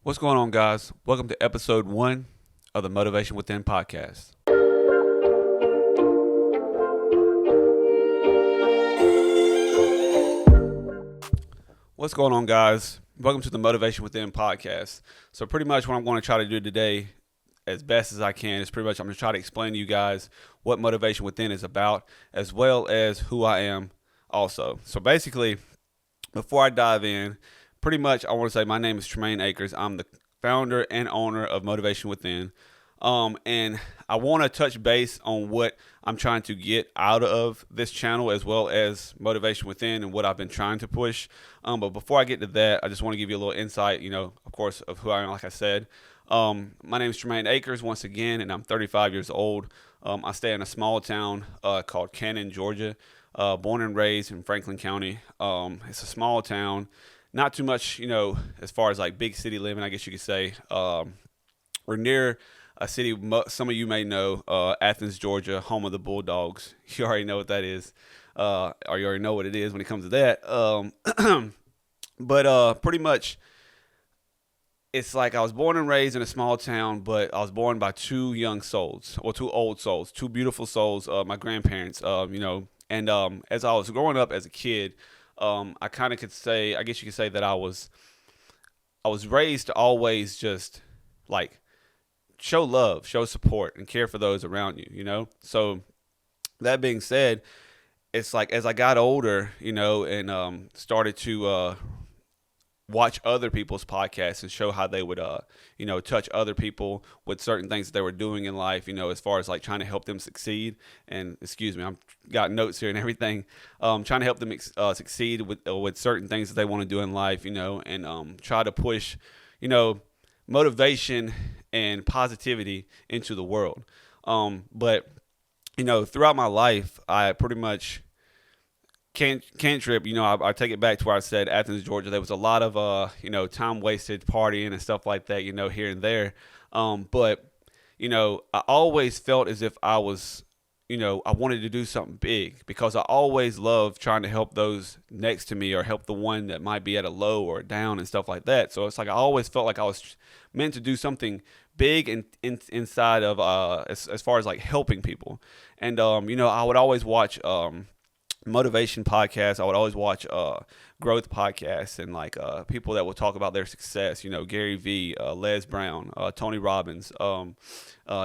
What's going on, guys? Welcome to episode 1 of the Motivation Within podcast. What's going on, guys? Welcome to the Motivation Within podcast. So pretty much what I'm going to try to do today, as best as I can, is pretty much I'm going to try to explain to you guys what Motivation Within is about, as well as who I am also. So basically, before I dive in, pretty much I want to say my name is Tremaine Akers. I'm the founder and owner of Motivation Within. And I want to touch base on what I'm trying to get out of this channel, as well as Motivation Within and what I've been trying to push. But before I get to that, I just want to give you a little insight, of course, of who I am. Like I said, my name is Tremaine Akers once again, and I'm 35 years old. I stay in a small town called Cannon, Georgia. Born and raised in Franklin County. It's a small town, not too much, as far as like big city living, I guess you could say. We're near a city some of you may know, Athens, Georgia, home of the Bulldogs. You already know what that is, or you already know what it is when it comes to that. But pretty much, it's like I was born and raised in a small town, but I was born by two young souls, or two old souls, two beautiful souls, my grandparents, And as I was growing up as a kid, I kind of could say, I guess you could say that I was raised to always just like show love, show support, and care for those around you. So that being said, it's like as I got older, and started to watch other people's podcasts and show how they would, touch other people with certain things that they were doing in life, as far as like trying to help them succeed. And excuse me, I've got notes here and everything. Trying to help them succeed with certain things that they want to do in life, and try to push, motivation and positivity into the world. But throughout my life, I pretty much can't trip. I take it back to where I said Athens, Georgia. There was a lot of time wasted partying and stuff like that, here and there. But I always felt as if I was, I wanted to do something big, because I always loved trying to help those next to me, or help the one that might be at a low or down and stuff like that. So it's like I always felt like I was meant to do something big inside of as far as like helping people. And I would always watch motivation podcasts. I would always watch growth podcasts, and like people that will talk about their success. Gary Vee, Les Brown, Tony Robbins,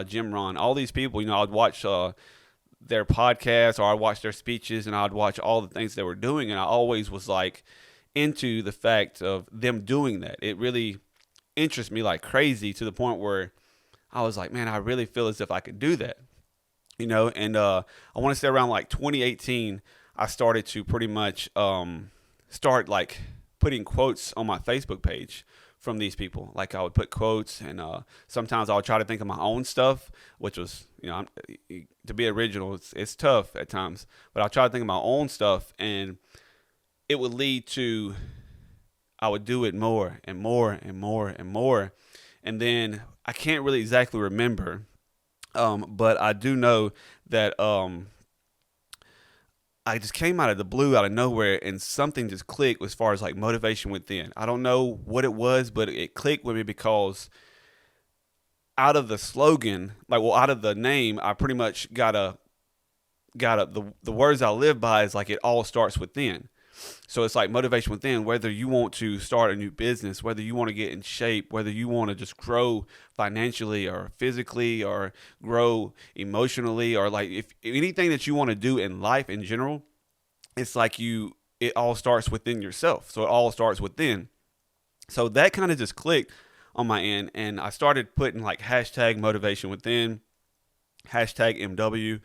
Jim Rohn. All these people. I would watch their podcasts, or I'd watch their speeches, and I'd watch all the things they were doing, and I always was like into the fact of them doing that. It really interests me like crazy, to the point where I was like, man, I really feel as if I could do that. And I want to say around like 2018, I started to pretty much start like putting quotes on my Facebook page from these people. Like I would put quotes, and sometimes I would try to think of my own stuff, which was, to be original, it's tough at times. But I'll try to think of my own stuff, and it would lead to, I would do it more and more and more and more. And then I can't really exactly remember, but I do know that I just came out of the blue, out of nowhere, and something just clicked as far as like Motivation Within. I don't know what it was, but it clicked with me, because out of the slogan, out of the name, I pretty much got the words I live by is like, it all starts within. So it's like Motivation Within. Whether you want to start a new business, whether you want to get in shape, whether you want to just grow financially or physically, or grow emotionally, or like if anything that you want to do in life in general, it's like it all starts within yourself. So it all starts within. So that kind of just clicked on my end, and I started putting like hashtag Motivation Within, hashtag MW,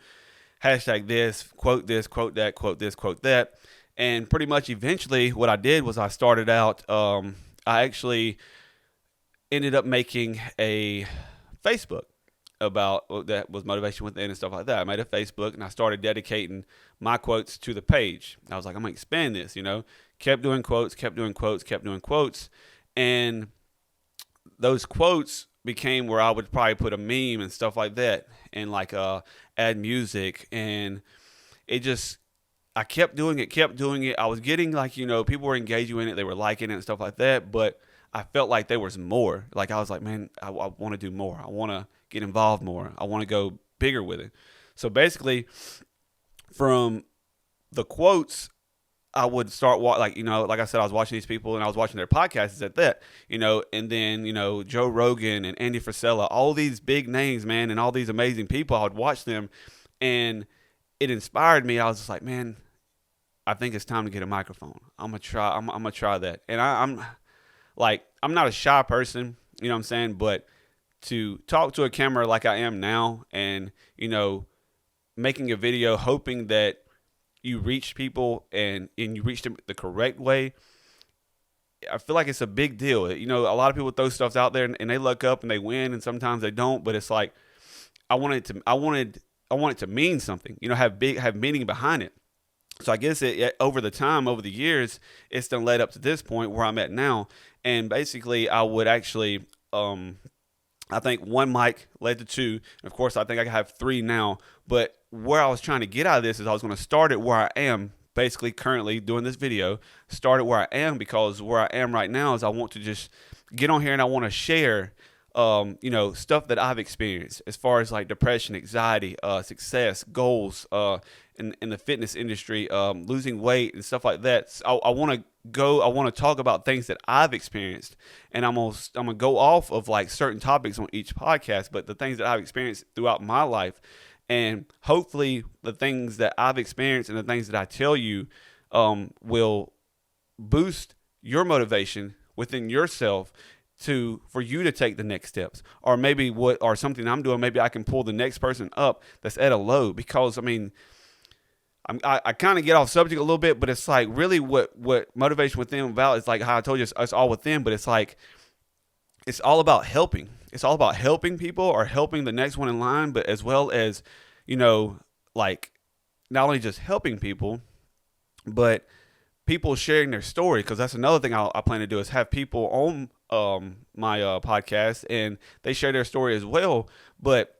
hashtag this, quote that, quote this, quote that. And pretty much eventually what I did was I started out, I actually ended up making a Facebook about that was Motivation Within and stuff like that. I made a Facebook, and I started dedicating my quotes to the page. I was like, I'm going to expand this, kept doing quotes, and those quotes became where I would probably put a meme and stuff like that, and like add music, and it just, I kept doing it. I was getting like, people were engaging in it. They were liking it and stuff like that. But I felt like there was more. Like I was like, man, I want to do more. I want to get involved more. I want to go bigger with it. So basically, from the quotes, I would start like I said, I was watching these people and I was watching their podcasts at that, and then Joe Rogan and Andy Frisella, all these big names, man, and all these amazing people. I would watch them, and it inspired me. I was just like, man, I think it's time to get a microphone. I'm gonna try. I'm gonna try that. And I'm not a shy person, you know what I'm saying, but to talk to a camera like I am now, and making a video, hoping that you reach people and you reach them the correct way. I feel like it's a big deal. A lot of people throw stuff out there and they look up and they win, and sometimes they don't. But it's like I want it to mean something. Have meaning behind it. So I guess over the years, it's done led up to this point where I'm at now. And basically, I would actually, I think one mic led to two. Of course, I think I have three now. But where I was trying to get out of this is I was going to start it where I am, basically currently doing this video, start it where I am, because where I am right now is I want to just get on here and I want to share stuff that I've experienced as far as like depression, anxiety, success, goals, in the fitness industry, losing weight and stuff like that. So I want to talk about things that I've experienced, and I'm gonna go off of like certain topics on each podcast, but the things that I've experienced throughout my life, and hopefully the things that I've experienced and the things that I tell you, will boost your motivation within yourself for you to take the next steps, or maybe something I'm doing, maybe I can pull the next person up that's at a low. Because I kind of get off subject a little bit, but it's like really what motivation within about is like how I told you, it's all within, but it's like it's all about helping. It's all about helping people or helping the next one in line, but as well as like not only just helping people, but people sharing their story. Because that's another thing I plan to do, is have people on my podcast and they share their story as well. But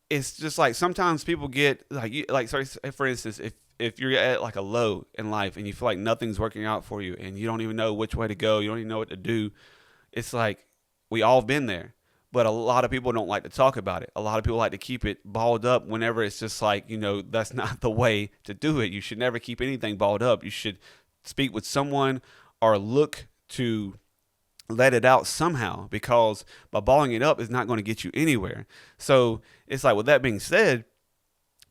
it's just like sometimes people get sorry, for instance, if you're at like a low in life and you feel like nothing's working out for you and you don't even know which way to go, you don't even know what to do, it's like we all been there. But a lot of people don't like to talk about it. A lot of people like to keep it balled up whenever it's just like, that's not the way to do it. You should never keep anything balled up. You should speak with someone or look to let it out somehow, because by balling it up is not going to get you anywhere. So it's like, with that being said,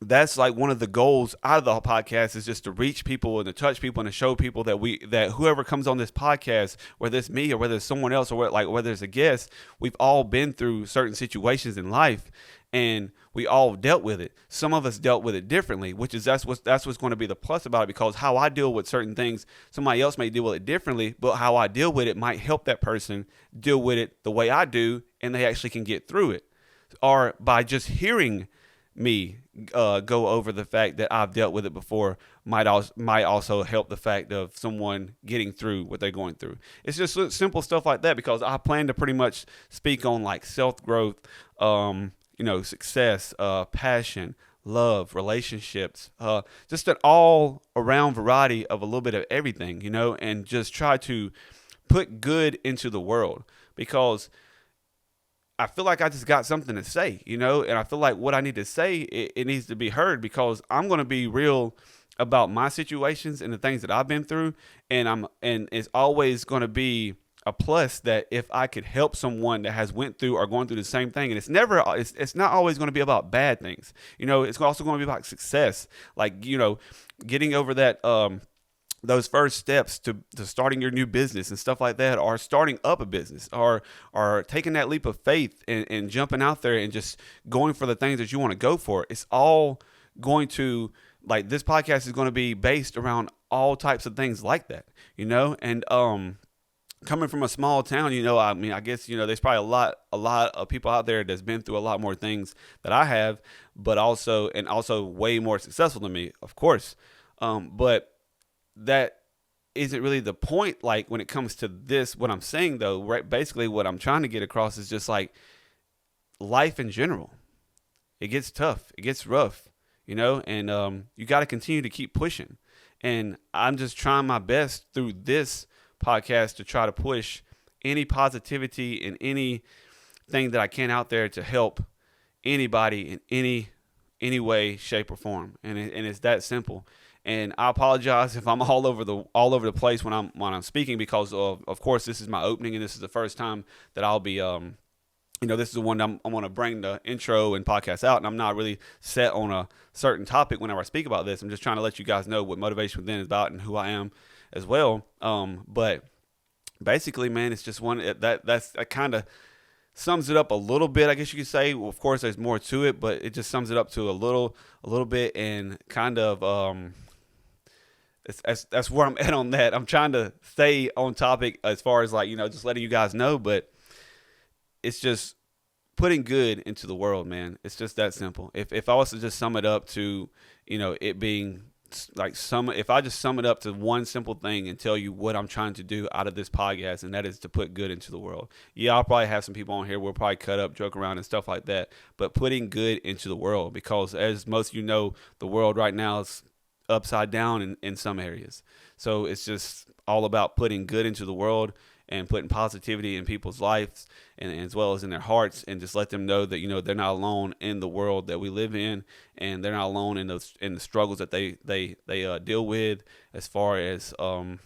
that's like one of the goals out of the podcast, is just to reach people and to touch people and to show people that whoever comes on this podcast, whether it's me or whether it's someone else or whether it's a guest, we've all been through certain situations in life and we all dealt with it. Some of us dealt with it differently, that's what's going to be the plus about it, because how I deal with certain things, somebody else may deal with it differently, but how I deal with it might help that person deal with it the way I do, and they actually can get through it. Or by just hearing me go over the fact that I've dealt with it before might also help the fact of someone getting through what they're going through. It's just simple stuff like that, because I plan to pretty much speak on like self-growth, success, passion, love, relationships, just an all around variety of a little bit of everything, and just try to put good into the world, because I feel like I just got something to say, and I feel like what I need to say, it needs to be heard, because I'm going to be real about my situations and the things that I've been through. And it's always going to be a plus that if I could help someone that has went through or going through the same thing, and it's not always going to be about bad things. It's also going to be about success, like, getting over that, those first steps to starting your new business and stuff like that, or starting up a business, or taking that leap of faith and jumping out there and just going for the things that you want to go for. It's all going to, like, this podcast is going to be based around all types of things like that, and coming from a small town, I guess, there's probably a lot of people out there that's been through a lot more things that I have, but also way more successful than me, of course. But that isn't really the point. Like, when it comes to this, what I'm saying though, right? Basically what I'm trying to get across is just like life in general. It gets tough. It gets rough, and you got to continue to keep pushing. And I'm just trying my best through this podcast to try to push any positivity and anything that I can out there to help anybody in any way, shape, or form. And it's that simple. And I apologize if I'm all over the place when I'm speaking, because of course this is my opening and this is the first time that I'll be this is the one I'm going to bring the intro and podcast out, and I'm not really set on a certain topic whenever I speak about this. I'm just trying to let you guys know what Motivation Within is about and who I am as well. But basically, man, it's just one that kind of sums it up a little bit, I guess you could say. Well, of course, there's more to it, but it just sums it up to a little bit, and kind of that's where I'm at on that. I'm trying to stay on topic as far as just letting you guys know, but it's just putting good into the world, man. It's just that simple. If I was to just sum it up to, it being if I just sum it up to one simple thing and tell you what I'm trying to do out of this podcast, and that is to put good into the world. Yeah, I'll probably have some people on here. We'll probably cut up, joke around and stuff like that, but putting good into the world, because as most of you know, the world right now is upside down in some areas. So it's just all about putting good into the world and putting positivity in people's lives, and as well as in their hearts, and just let them know that they're not alone in the world that we live in, and they're not alone in the struggles that they deal with, as far as and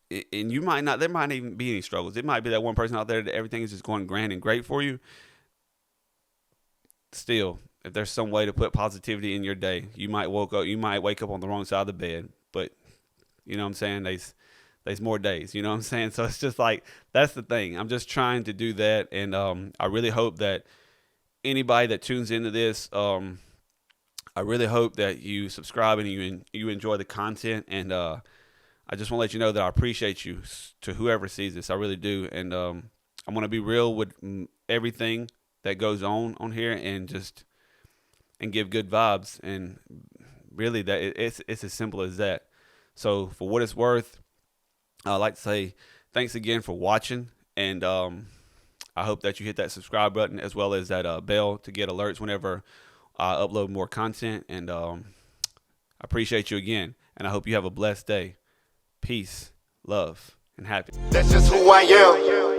there might not even be any struggles. It might be that one person out there that everything is just going grand and great for you. Still, if there's some way to put positivity in your day, you might wake up on the wrong side of the bed, but you know what I'm saying, there's more days, you know what I'm saying? So it's just that's the thing. I'm just trying to do that. And I really hope that anybody that tunes into this, I really hope that you subscribe and you enjoy the content. And I just want to let you know that I appreciate you, to whoever sees this. I really do. And I'm going to be real with everything that goes on here, and give good vibes. And really, that it's as simple as that. So for what it's worth, I'd like to say thanks again for watching, and I hope that you hit that subscribe button as well as that bell to get alerts whenever I upload more content. And I appreciate you again, and I hope you have a blessed day. Peace, love, and happiness. That's just who I am.